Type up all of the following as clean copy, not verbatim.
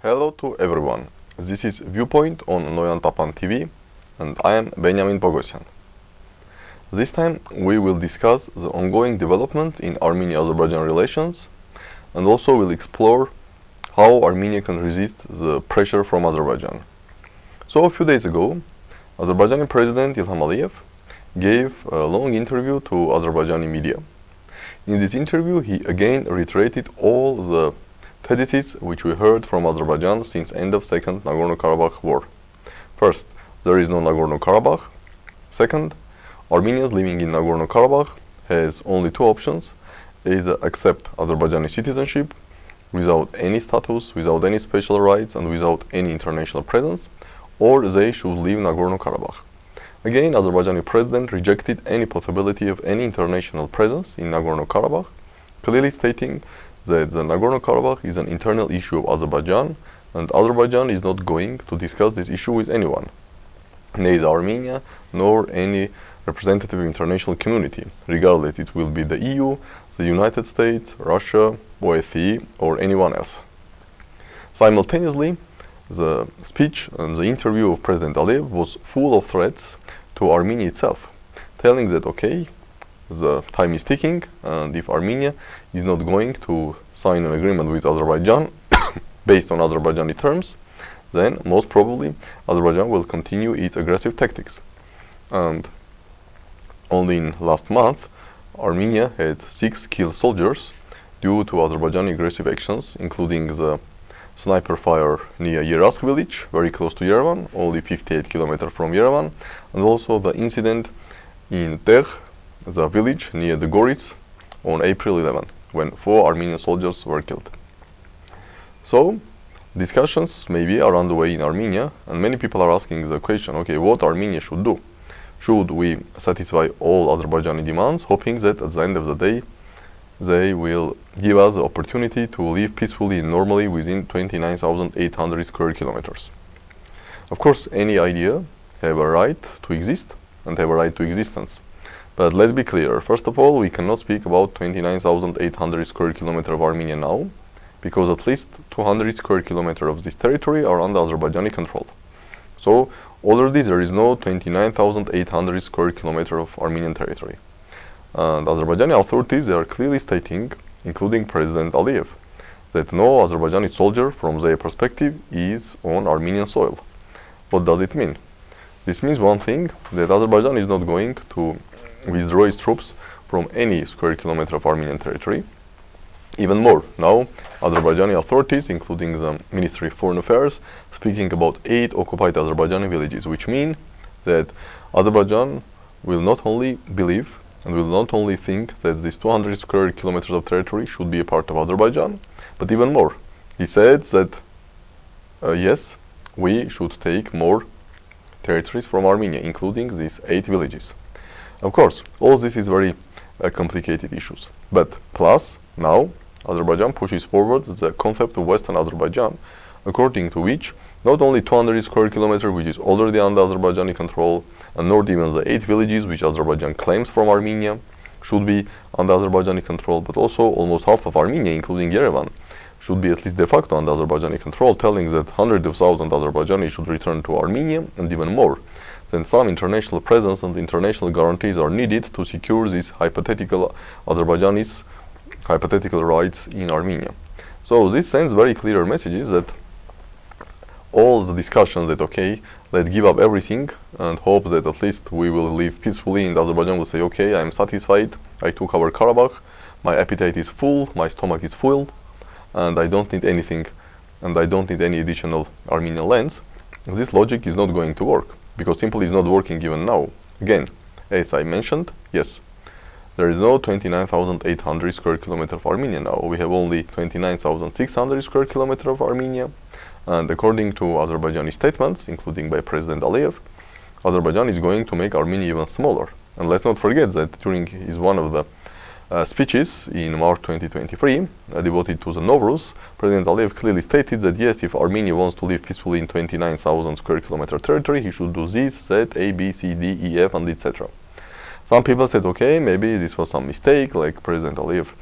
Hello to everyone. This is Viewpoint on Noyan Tapan TV, and I am Benyamin Poghosyan. This time we will discuss the ongoing developments in Armenia-Azerbaijan relations, and also will explore how Armenia can resist the pressure from Azerbaijan. So a few days ago, Azerbaijani President Ilham Aliyev gave a long interview to Azerbaijani media. In this interview, he again reiterated all the theses which we heard from Azerbaijan since end of Second Nagorno-Karabakh war. First, there is no Nagorno-Karabakh. Second, Armenians living in Nagorno-Karabakh has only two options: either accept Azerbaijani citizenship without any status, without any special rights, and without any international presence, or they should leave Nagorno-Karabakh. Again, Azerbaijani president rejected any possibility of any international presence in Nagorno-Karabakh, clearly stating that the Nagorno-Karabakh is an internal issue of Azerbaijan, and Azerbaijan is not going to discuss this issue with anyone, neither Armenia nor any representative international community, regardless it will be the EU, the United States, Russia, OSCE, or anyone else. Simultaneously, the speech and the interview of President Aliyev was full of threats to Armenia itself, telling that, okay, the time is ticking, and if Armenia is not going to sign an agreement with Azerbaijan based on Azerbaijani terms, then most probably Azerbaijan will continue its aggressive tactics. And only in last month, Armenia had 6 killed soldiers due to Azerbaijani aggressive actions, including the sniper fire near Yerask village, very close to Yerevan, only 58 kilometers from Yerevan, and also the incident in Terh, the village near the Goris, on April 11, when 4 Armenian soldiers were killed. So, discussions maybe are underway in Armenia, and many people are asking the question, okay, what Armenia should do? Should we satisfy all Azerbaijani demands, hoping that at the end of the day they will give us the opportunity to live peacefully and normally within 29,800 square kilometers? Of course, any idea have a right to exist and have a right to existence. But let's be clear, first of all, we cannot speak about 29,800 square kilometers of Armenia now, because at least 200 square kilometers of this territory are under Azerbaijani control. So already there is no 29,800 square kilometers of Armenian territory. And Azerbaijani authorities, they are clearly stating, including President Aliyev, that no Azerbaijani soldier from their perspective is on Armenian soil. What does it mean? This means one thing, that Azerbaijan is not going to withdraw its troops from any square kilometer of Armenian territory. Even more, now Azerbaijani authorities, including the Ministry of Foreign Affairs, speaking about 8 occupied Azerbaijani villages, which mean that Azerbaijan will not only believe and will not only think that these 200 square kilometers of territory should be a part of Azerbaijan, but even more. He said that yes, we should take more territories from Armenia, including these 8 villages. Of course, all this is very complicated issues. But plus, now, Azerbaijan pushes forward the concept of Western Azerbaijan, according to which not only 200 square kilometers, which is already under Azerbaijani control, and not even the 8 villages which Azerbaijan claims from Armenia should be under Azerbaijani control, but also almost half of Armenia, including Yerevan, should be at least de facto under Azerbaijani control, telling that hundreds of thousands of Azerbaijanis should return to Armenia, and even more, then some international presence and international guarantees are needed to secure these hypothetical Azerbaijanis' hypothetical rights in Armenia. So this sends very clear messages that all the discussions that, okay, let's give up everything and hope that at least we will live peacefully, and Azerbaijan will say, okay, I am satisfied, I took over Karabakh, my appetite is full, my stomach is full, and I don't need anything, and I don't need any additional Armenian lands. This logic is not going to work, because simply it's not working even now. Again, as I mentioned, yes, there is no 29,800 square kilometers of Armenia now. We have only 29,600 square kilometers of Armenia. And according to Azerbaijani statements, including by President Aliyev, Azerbaijan is going to make Armenia even smaller. And let's not forget that during his one of the speeches in March 2023, devoted to the Nowruz, President Aliyev clearly stated that yes, if Armenia wants to live peacefully in 29,000 square kilometer territory, he should do this, that, A, B, C, D, E, F, and etc. Some people said, okay, maybe this was some mistake, like President Aliyev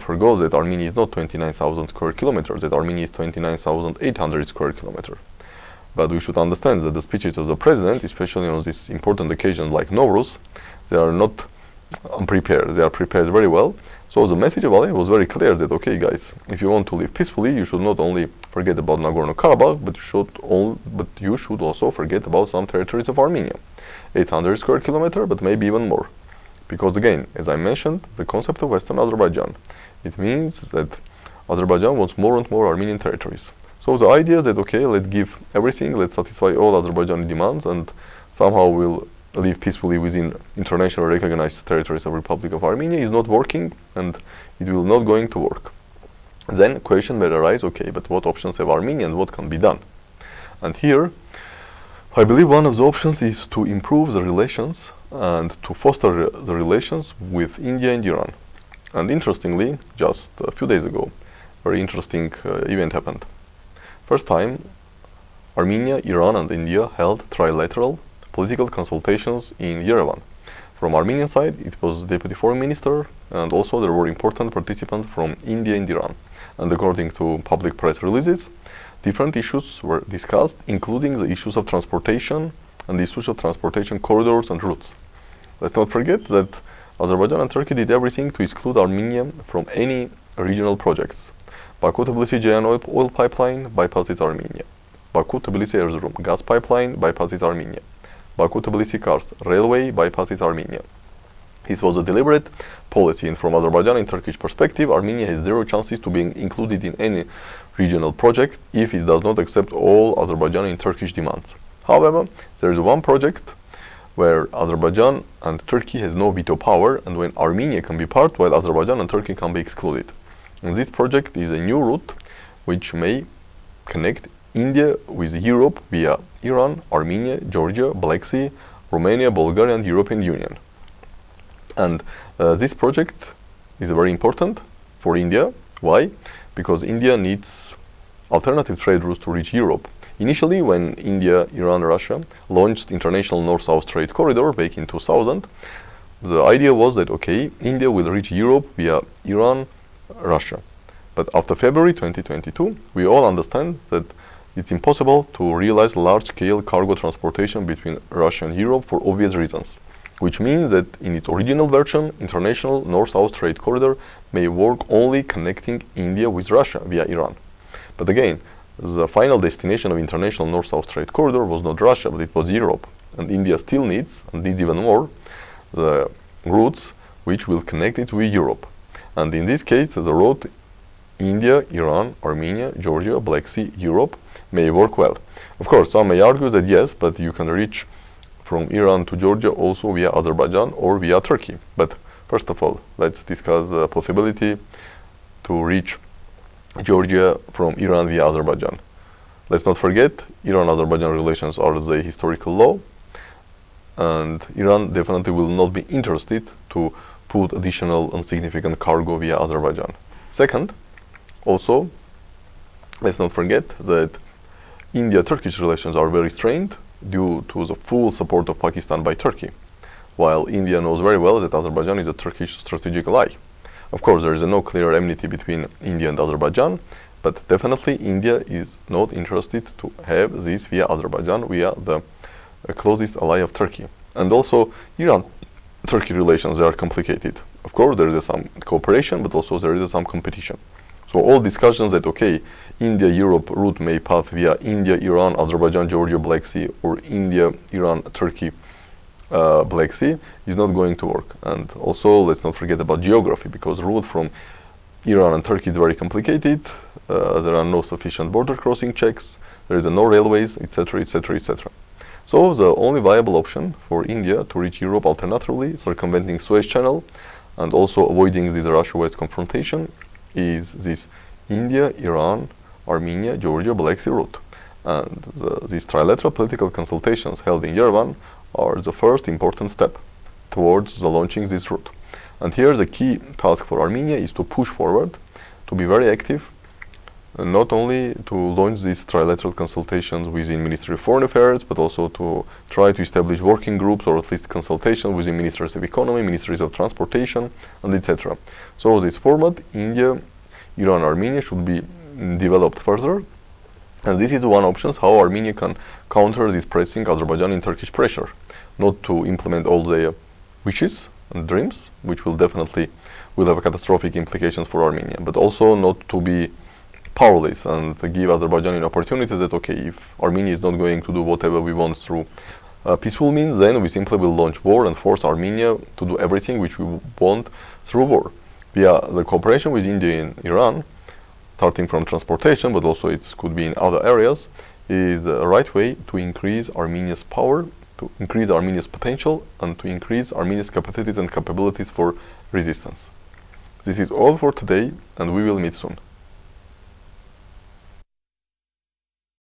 forgot that Armenia is not 29,000 square kilometers, that Armenia is 29,800 square kilometers. But we should understand that the speeches of the president, especially on this important occasion like Nowruz, they are not unprepared, they are prepared very well. So the message of Ali was very clear that, okay guys, if you want to live peacefully, you should not only forget about Nagorno-Karabakh, but you should also forget about some territories of Armenia. 800 square kilometers, but maybe even more. Because again, as I mentioned, the concept of Western Azerbaijan, it means that Azerbaijan wants more and more Armenian territories. So the idea is that, okay, let's give everything, let's satisfy all Azerbaijani demands, and somehow we'll live peacefully within internationally recognized territories of Republic of Armenia is not working, and it will not going to work. Then question may arise, okay, but what options have Armenia and what can be done? And here, I believe one of the options is to improve the relations and to foster the relations with India and Iran. And interestingly, just a few days ago, very interesting event happened. First time, Armenia, Iran and India held trilateral political consultations in Yerevan. From Armenian side, it was Deputy Foreign Minister, and also there were important participants from India and Iran. And according to public press releases, different issues were discussed, including the issues of transportation and the issues of transportation corridors and routes. Let's not forget that Azerbaijan and Turkey did everything to exclude Armenia from any regional projects. Baku-Tbilisi-Ceyhan oil pipeline bypasses Armenia. Baku-Tbilisi-Erzurum gas pipeline bypasses Armenia. Baku-Tbilisi-Kars railway bypasses Armenia. This was a deliberate policy, and from Azerbaijan and Turkish perspective, Armenia has zero chances to be included in any regional project if it does not accept all Azerbaijani and Turkish demands. However, there is one project where Azerbaijan and Turkey has no veto power, and when Armenia can be part, while Azerbaijan and Turkey can be excluded. And this project is a new route which may connect India with Europe via Iran, Armenia, Georgia, Black Sea, Romania, Bulgaria and European Union. And this project is very important for India. Why? Because India needs alternative trade routes to reach Europe. Initially, when India, Iran, Russia launched international North-South trade corridor back in 2000, the idea was that, okay, India will reach Europe via Iran, Russia. But after February 2022, we all understand that it's impossible to realize large-scale cargo transportation between Russia and Europe for obvious reasons, which means that in its original version, international North-South trade corridor may work only connecting India with Russia via Iran. But again, the final destination of international North-South trade corridor was not Russia, but it was Europe. And India still needs, and needs even more, the routes which will connect it with Europe. And in this case, the route India, Iran, Armenia, Georgia, Black Sea, Europe may work well. Of course, some may argue that yes, but you can reach from Iran to Georgia also via Azerbaijan or via Turkey. But first of all, let's discuss the possibility to reach Georgia from Iran via Azerbaijan. Let's not forget, Iran-Azerbaijan relations are the historical law, and Iran definitely will not be interested to put additional and significant cargo via Azerbaijan. Second, also, let's not forget that India-Turkish relations are very strained due to the full support of Pakistan by Turkey, while India knows very well that Azerbaijan is a Turkish strategic ally. Of course, there is no clear enmity between India and Azerbaijan, but definitely India is not interested to have this via Azerbaijan, via the closest ally of Turkey. And also, Iran-Turkey relations are complicated. Of course, there is some cooperation, but also there is some competition. So all discussions that, okay, India-Europe route may pass via India, Iran, Azerbaijan, Georgia, Black Sea, or India, Iran, Turkey, Black Sea is not going to work. And also, let's not forget about geography, because route from Iran and Turkey is very complicated. There are no sufficient border crossing checks. There is no railways, etc., etc., etc. So the only viable option for India to reach Europe alternatively, circumventing Suez Channel, and also avoiding this Russia-West confrontation, is this India, Iran, Armenia, Georgia, Black Sea route. And these trilateral political consultations held in Yerevan are the first important step towards the launching this route. And here the key task for Armenia is to push forward, to be very active, not only to launch these trilateral consultations within Ministry of Foreign Affairs, but also to try to establish working groups or at least consultations within Ministries of Economy, Ministries of Transportation, and etc. So this format, India, Iran, Armenia, should be developed further. And this is one option how Armenia can counter this pressing Azerbaijani and Turkish pressure, not to implement all their wishes and dreams, which will definitely will have catastrophic implications for Armenia, but also not to be powerless and give Azerbaijani opportunities that, okay, if Armenia is not going to do whatever we want through peaceful means, then we simply will launch war and force Armenia to do everything which we want through war. Via the cooperation with India and Iran, starting from transportation, but also it could be in other areas, is the right way to increase Armenia's power, to increase Armenia's potential, and to increase Armenia's capacities and capabilities for resistance. This is all for today, and we will meet soon.